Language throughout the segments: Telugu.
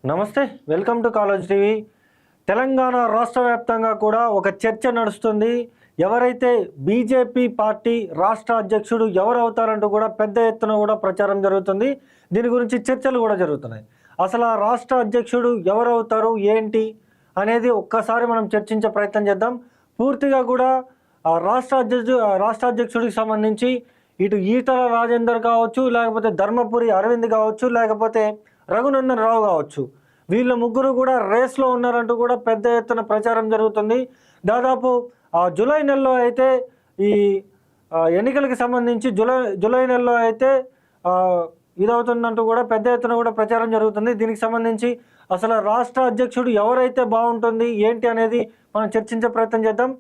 నమస్తే, welcome to college TV. Telangana రాష్ట్ర వ్యాప్తంగా కూడా ఒక చర్చ నడుస్తుంది. ఎవరైతే బీజేపీ పార్టీ రాష్ట్ర అధ్యక్షుడు ఎవరు అవుతారంటూ కూడా పెద్ద ఎత్తున కూడా ప్రచారం జరుగుతుంది. దీని గురించి చర్చలు కూడా జరుగుతున్నాయి. అసలు ఆ రాష్ట్ర అధ్యక్షుడు ఎవరు అవుతారు, ఏంటి అనేది ఒక్కసారి మనం చర్చించే ప్రయత్నం చేద్దాం. పూర్తిగా కూడా రాష్ట్ర అధ్యక్షుడికి సంబంధించి ఇటు ఈటల రాజేందర్ కావచ్చు, లేకపోతే ధర్మపురి అరవింద్ కావచ్చు, లేకపోతే రఘునందన్ రావు కావచ్చు, వీళ్ళ ముగ్గురు కూడా రేస్లో ఉన్నారంటూ కూడా పెద్ద ఎత్తున ప్రచారం జరుగుతుంది. దాదాపు జూలై నెలలో అయితే ఈ ఎన్నికలకు సంబంధించి జూలై నెలలో అయితే ఇదవుతుందంటూ కూడా పెద్ద ఎత్తున కూడా ప్రచారం జరుగుతుంది. దీనికి సంబంధించి అసలు రాష్ట్ర అధ్యక్షుడు ఎవరైతే బాగుంటుంది ఏంటి అనేది మనం చర్చించే ప్రయత్నం చేద్దాం.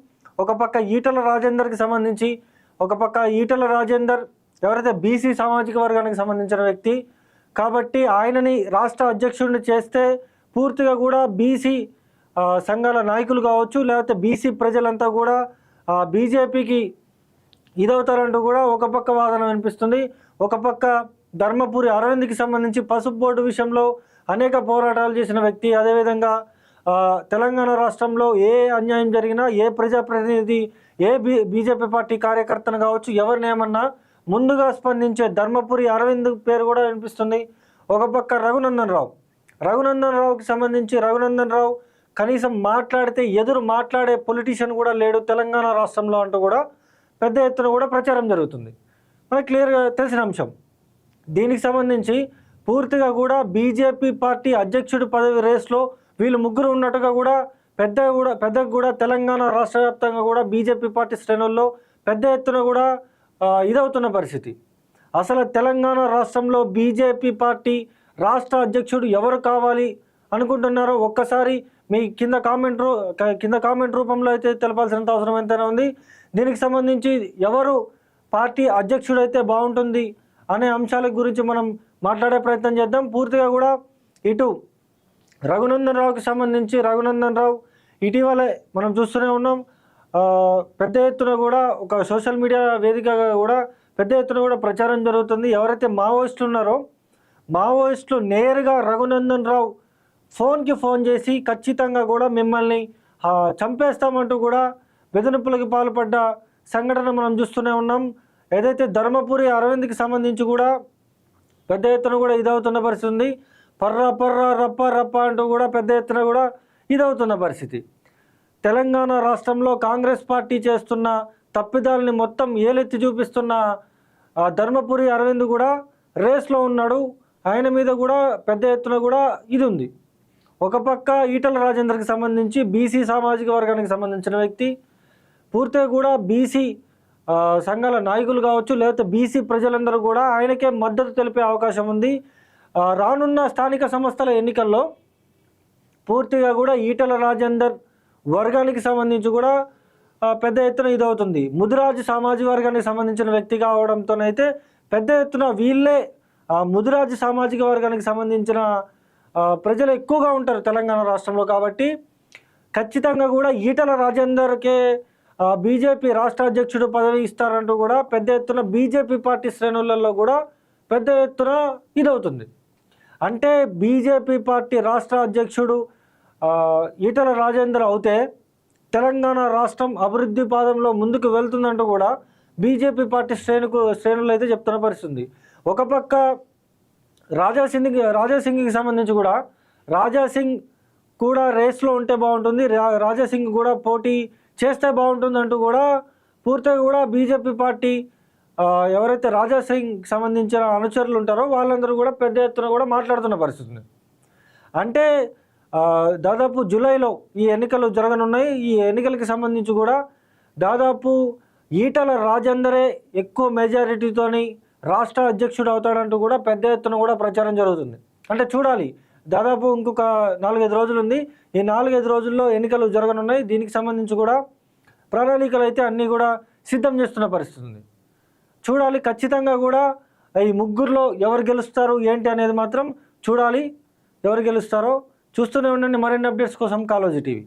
ఒక పక్క ఈటల రాజేందర్కి సంబంధించి, ఒక పక్క ఈటల రాజేందర్ ఎవరైతే బీసీ సామాజిక వర్గానికి సంబంధించిన వ్యక్తి కాబట్టి ఆయనని రాష్ట్ర అధ్యక్షుడిని చేస్తే పూర్తిగా కూడా బీసీ సంఘాల నాయకులు కావచ్చు, లేకపోతే బీసీ ప్రజలంతా కూడా బీజేపీకి ఇదవుతారంటూ కూడా ఒక పక్క వాదన వినిపిస్తుంది. ఒక పక్క ధర్మపురి అరవింద్కి సంబంధించి పసుపు బోర్డు విషయంలో అనేక పోరాటాలు చేసిన వ్యక్తి, అదేవిధంగా తెలంగాణ రాష్ట్రంలో ఏ అన్యాయం జరిగినా, ఏ ప్రజాప్రతినిధి, ఏ బీజేపీ పార్టీ కార్యకర్తను కావచ్చు, ఎవరినేమన్నా ముందుగా స్పందించే ధర్మపురి అరవింద్ పేరు కూడా వినిపిస్తుంది. ఒక పక్క రఘునందన్ రావుకి సంబంధించి రఘునందన్ రావు కనీసం మాట్లాడితే ఎదురు మాట్లాడే పొలిటీషియన్ కూడా లేడు తెలంగాణ రాష్ట్రంలో అంటూ కూడా పెద్ద ఎత్తున కూడా ప్రచారం జరుగుతుంది. మనకి క్లియర్గా తెలిసిన అంశం. దీనికి సంబంధించి పూర్తిగా కూడా బీజేపీ పార్టీ అధ్యక్షుడి పదవి రేస్లో వీళ్ళు ముగ్గురు ఉన్నట్టుగా కూడా పెద్దగా కూడా తెలంగాణ రాష్ట్ర వ్యాప్తంగా కూడా బీజేపీ పార్టీ శ్రేణుల్లో పెద్ద ఎత్తున కూడా ఇదవుతున్న పరిస్థితి. అసలు తెలంగాణ రాష్ట్రంలో బీజేపీ పార్టీ రాష్ట్ర అధ్యక్షుడు ఎవరు కావాలి అనుకుంటున్నారో ఒక్కసారి మీ కింద కామెంట్ రూపంలో అయితే తెలపాల్సినంత అవసరం ఎంతైనా ఉంది. దీనికి సంబంధించి ఎవరు పార్టీ అధ్యక్షుడు అయితే బాగుంటుంది అనే అంశాల గురించి మనం మాట్లాడే ప్రయత్నం చేద్దాం. పూర్తిగా కూడా ఇటు రఘునందన్ రావుకి సంబంధించి రఘునందన్ రావు ఇటీవలే మనం చూస్తూనే ఉన్నాం, పెద్ద ఎత్తున కూడా ఒక సోషల్ మీడియా వేదికగా కూడా పెద్ద ఎత్తున కూడా ప్రచారం జరుగుతుంది. ఎవరైతే మావోయిస్టులు ఉన్నారో మావోయిస్టులు నేరుగా రఘునందన్ రావు ఫోన్ చేసి ఖచ్చితంగా కూడా మిమ్మల్ని చంపేస్తామంటూ కూడా బెదిరింపులకు పాల్పడ్డ సంఘటన మనం చూస్తూనే ఉన్నాం. ఏదైతే ధర్మపురి అరవింద్కి సంబంధించి కూడా పెద్ద ఎత్తున కూడా ఇదవుతున్న పరిస్థితి ఉంది. రప్ప అంటూ కూడా పెద్ద ఎత్తున కూడా ఇదవుతున్న పరిస్థితి. తెలంగాణ రాష్ట్రంలో కాంగ్రెస్ పార్టీ చేస్తున్న తప్పిదాలని మొత్తం ఏలెత్తి చూపిస్తున్న ధర్మపురి అరవింద్ కూడా రేస్లో ఉన్నాడు. ఆయన మీద కూడా పెద్ద ఎత్తున కూడా ఇది ఉంది. ఒక పక్క ఈటల రాజేందర్కి సంబంధించి బీసీ సామాజిక వర్గానికి సంబంధించిన వ్యక్తి, పూర్తిగా కూడా బీసీ సంఘాల నాయకులు కావచ్చు, లేకపోతే బీసీ ప్రజలందరూ కూడా ఆయనకే మద్దతు తెలిపే అవకాశం ఉంది. రానున్న స్థానిక సంస్థల ఎన్నికల్లో పూర్తిగా కూడా ఈటల రాజేందర్ వర్గానికి సంబంధించి కూడా పెద్ద ఎత్తున ఇదవుతుంది. ముదిరాజు సామాజిక వర్గానికి సంబంధించిన వ్యక్తి కావడంతోనైతే పెద్ద ఎత్తున వీళ్ళే ముదిరాజు సామాజిక వర్గానికి సంబంధించిన ప్రజలు ఎక్కువగా ఉంటారు తెలంగాణ రాష్ట్రంలో. కాబట్టి ఖచ్చితంగా కూడా ఈటల రాజేందర్కే బీజేపీ రాష్ట్ర అధ్యక్షుడు పదవి ఇస్తారంటూ కూడా పెద్ద ఎత్తున బీజేపీ పార్టీ శ్రేణులలో కూడా పెద్ద ఎత్తున ఇదవుతుంది. అంటే బీజేపీ పార్టీ రాష్ట్ర అధ్యక్షుడు ఈటల రాజేందర్ అవుతే తెలంగాణ రాష్ట్రం అభివృద్ధి పాదంలో ముందుకు వెళ్తుందంటూ కూడా బీజేపీ పార్టీ శ్రేణులు అయితే చెప్తున్న పరిస్థితుంది. ఒక పక్క రాజాసింగ్కి సంబంధించి కూడా రాజాసింగ్ కూడా రేస్లో ఉంటే బాగుంటుంది, రాజాసింగ్ కూడా పోటీ చేస్తే బాగుంటుంది అంటూ కూడా పూర్తిగా కూడా బీజేపీ పార్టీ ఎవరైతే రాజాసింగ్ సంబంధించిన అనుచరులు ఉంటారో వాళ్ళందరూ కూడా పెద్ద ఎత్తున కూడా మాట్లాడుతున్న పరిస్థితి. అంటే దాదాపు జూలైలో ఈ ఎన్నికలు జరగనున్నాయి. ఈ ఎన్నికలకి సంబంధించి కూడా దాదాపు ఈటల రాజేందరే ఎక్కువ మెజారిటీతోని రాష్ట్ర అధ్యక్షుడు అవుతాడంటూ కూడా పెద్ద ఎత్తున కూడా ప్రచారం జరుగుతుంది. అంటే చూడాలి, దాదాపు ఇంకొక 4-5 రోజులు ఉంది. ఈ 4-5 రోజుల్లో ఎన్నికలు జరగనున్నాయి. దీనికి సంబంధించి కూడా ప్రణాళికలు అయితే అన్నీ కూడా సిద్ధం చేస్తున్న పరిస్థితి ఉంది. చూడాలి, ఖచ్చితంగా కూడా ఈ ముగ్గురులో ఎవరు గెలుస్తారు ఏంటి అనేది మాత్రం చూడాలి. ఎవరు గెలుస్తారో చూస్తూనే ఉండండి. మరిన్ని అప్డేట్స్ కోసం కాలోజీ టీవీ.